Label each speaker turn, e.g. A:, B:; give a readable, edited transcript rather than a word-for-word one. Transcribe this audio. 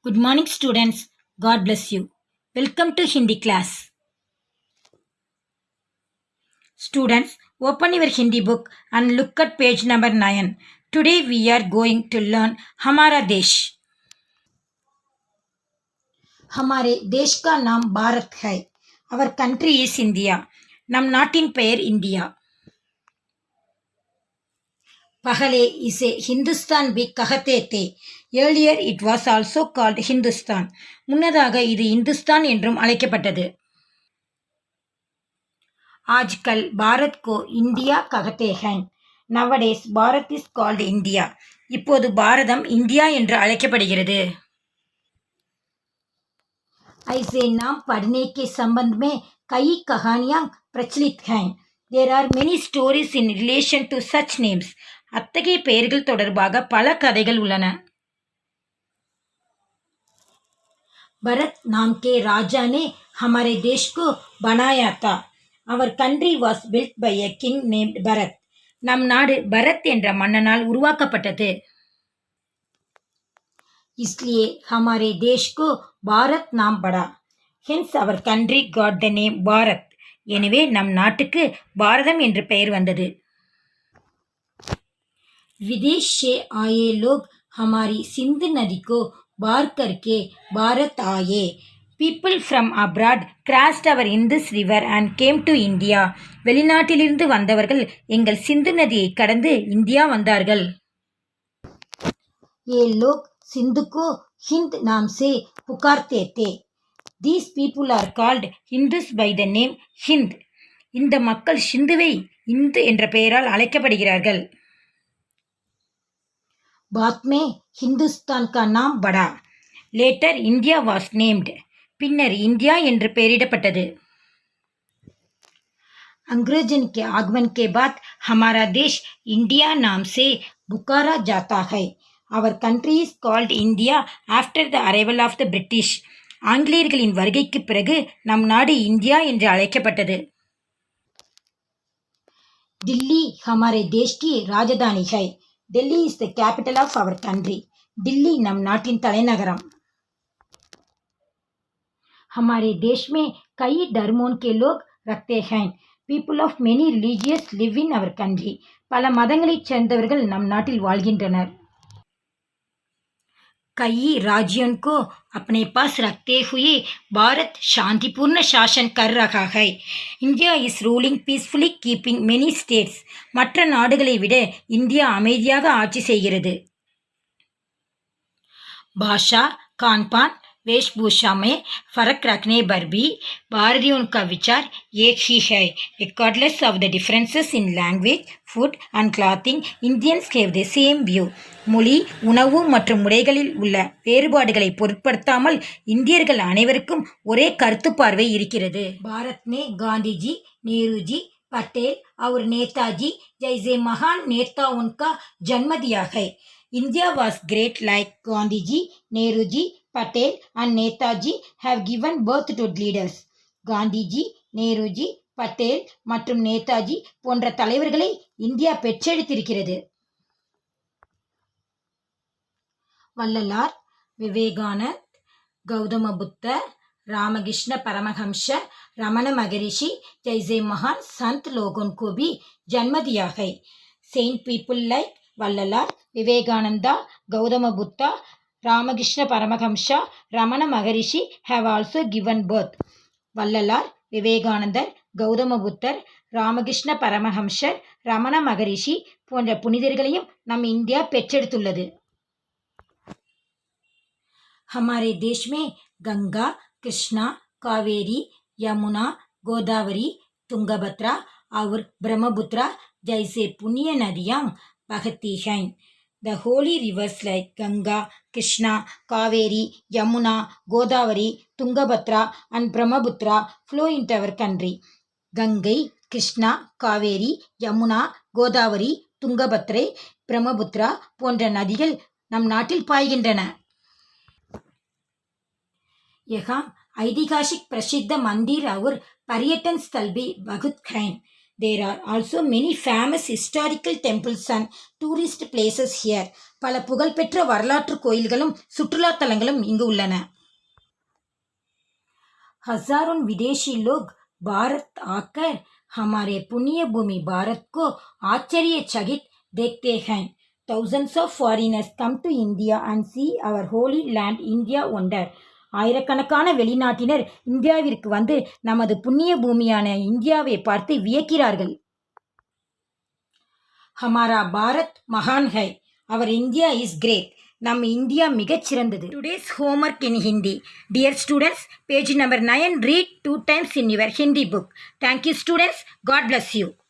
A: Good morning, students. God bless you. Welcome to Hindi class. Students, open your Hindi book and look at page number 9. Today we are going to learn हमारा देश. हमारे देश का नाम भारत है. Our country is India. நம் நாட்டின் பெயர் இந்தியா. पहले इसे हिंदुस्तान भी कहते थे. Earlier it was also called Hindustan. முன்னதாக இது இந்துஸ்தான் என்றும் அழைக்கப்பட்டது. आजकल भारत को இந்தியா कहते हैं. Nowadays Bharat is called India. இப்போது பாரதம் இந்தியா என்று அழைக்கப்படுகிறது. ऐसे नाम पढ़ने के संबंध में कई कहानियां प्रचलित हैं. There are many stories in relation to such names. அத்தகைய பெயர்கள் தொடர்பாக பல கதைகள் உள்ளன. भरत नाम के राजा ने हमारे देश को बनाया था. Our country was built by a king named Bharat. நம் நாடு பரத் என்ற மன்னனால் உருவாக்கப்பட்டது. इसलिए हमारे देश को भारत नाम पड़ा. Hence our country got the name Bharat. எனவே நம் நாட்டுக்கு பாரதம் என்று பெயர் வந்தது. विदेश से आए लोग हमारी सिंध नदी को पार करके भारत आए. People from abroad crossed our Indus river and came to India. வெளிநாட்டிலிருந்து வந்தவர்கள் எங்கள் சிந்து நதியை கடந்து இந்தியா வந்தார்கள். ये लोग सिंध को हिंद नाम से पुकारते थे. These people are called Hindus by the name Hind. இந்த மக்கள் சிந்துவை இந்து என்ற பெயரால் அழைக்கப்படுகிறார்கள். बाद में हिंदुस्तान का नाम बढ़ा. Later India was named. பின்னர் இந்தியா என்று பெயரிடப்பட்டது. अंग्रेजों के आगमन के बाद हमारा देश इंडिया नाम से पुकारा जाता है. Our country is called India after the arrival of the British. ஆங்கிலேயர்களின் வருகைக்கு பிறகு நம் நாடு இந்தியா என்று அழைக்கப்பட்டது. दिल्ली हमारे देश की राजधानी है. Delhi is the capital of our country. Delhi நம் நாட்டின் தலைநகரம். हमारे देश में कई धर्मों के लोग रहते हैं. People of many religions live in our country. பல மதங்களைச் சேர்ந்தவர்கள் நம் நாட்டில் வாழ்கின்றனர். कई राज्यों को अपने पास रखते हुए भारत शांतिपूर्ण शासन कर रहा है. India is ruling peacefully keeping many states. மற்ற நாடுகளை விட இந்தியா அமைதியாக ஆட்சி செய்கிறது. भाषा, खान-पान, वेशभूषा में फर्क रखने पर भी भारतीयों का विचार एक ही है. Regardless of the differences in language, food and clothing, Indians have the same view. மொழி, உணவு மற்றும் உடைகளில் உள்ள வேறுபாடுகளை பொருட்படுத்தாமல் இந்தியர்கள் அனைவருக்கும் ஒரே கருத்து பார்வை இருக்கிறது. भारत में गांधी जी, नेहरू जी, पटेल और नेताजी जैसे महान नेताओं का जन्म दिया है. India was great like Gandhi ji, Nehru ji, Patel and Netaji have given birth to leaders. Gandhi G, Nehru G, Patel மற்றும் நேதாஜி போன்ற தலைவர்களை இந்தியா பெற்றெடுத்திருக்கிறது. வள்ளலார், விவேகானந்த், गौतम बुद्ध, रामकृष्ण परमहंस, रमन महर्षि जैसे महान संत लोगों को भी जन्म दिया है. Saint people like वल्ललार, Vivekananda, Gautam Buddha, Ramakrishna Paramhans, Raman Maharshi have also given birth. Vallalar, விவேகானந்தர், கௌதம புத்தர், ராமகிருஷ்ண பரமஹம்சர், ரமண மகரிஷி போன்ற புனிதர்களையும் நம் இந்தியா பெற்றெடுத்துள்ளது. हमारे देश में गंगा, कृष्णा, कावेरी, यमुना, गोदावरी, तुंगभद्रा और ब्रह्मपुत्रा जैसे पुण्य नदियां बहती हैं. The holy rivers like Ganga, Krishna, Kaveri, Yamuna, Godavari, Tungabhadra and Brahmaputra flow into our country. Ganga, Krishna, Kaveri, Yamuna, Godavari, Tungabhadra, Brahmaputra போன்ற நதிகள் நம் நாட்டில் பாய்கின்றன. यहाँ ऐतिहासिक प्रसिद्ध मंदिर और पर्यटन स्थल भी बहुत हैं. There are also many famous historical temples and tourist places here. பல புகழ்பெற்ற வரலாற்று கோயில்களும் சுற்றுலா தலங்களும் இங்கு உள்ளன. हजारों विदेशी लोग भारत आकर हमारे पुण्य भूमि भारत को आश्चर्यचकित देखते हैं. Thousands of foreigners come to India and see our holy land India wonder. ஆயிரக்கணக்கான வெளிநாட்டினர் இந்தியாவிற்கு வந்து நமது புண்ணிய பூமியான இந்தியாவை பார்த்து வியக்கிறார்கள். हमारा भारत महान है. Our India is great. நம் இந்தியா மிகச் சிறந்தது. Today's homework in Hindi. Dear students, page number 9, read 2 times in your Hindi book. Thank you students. God bless you.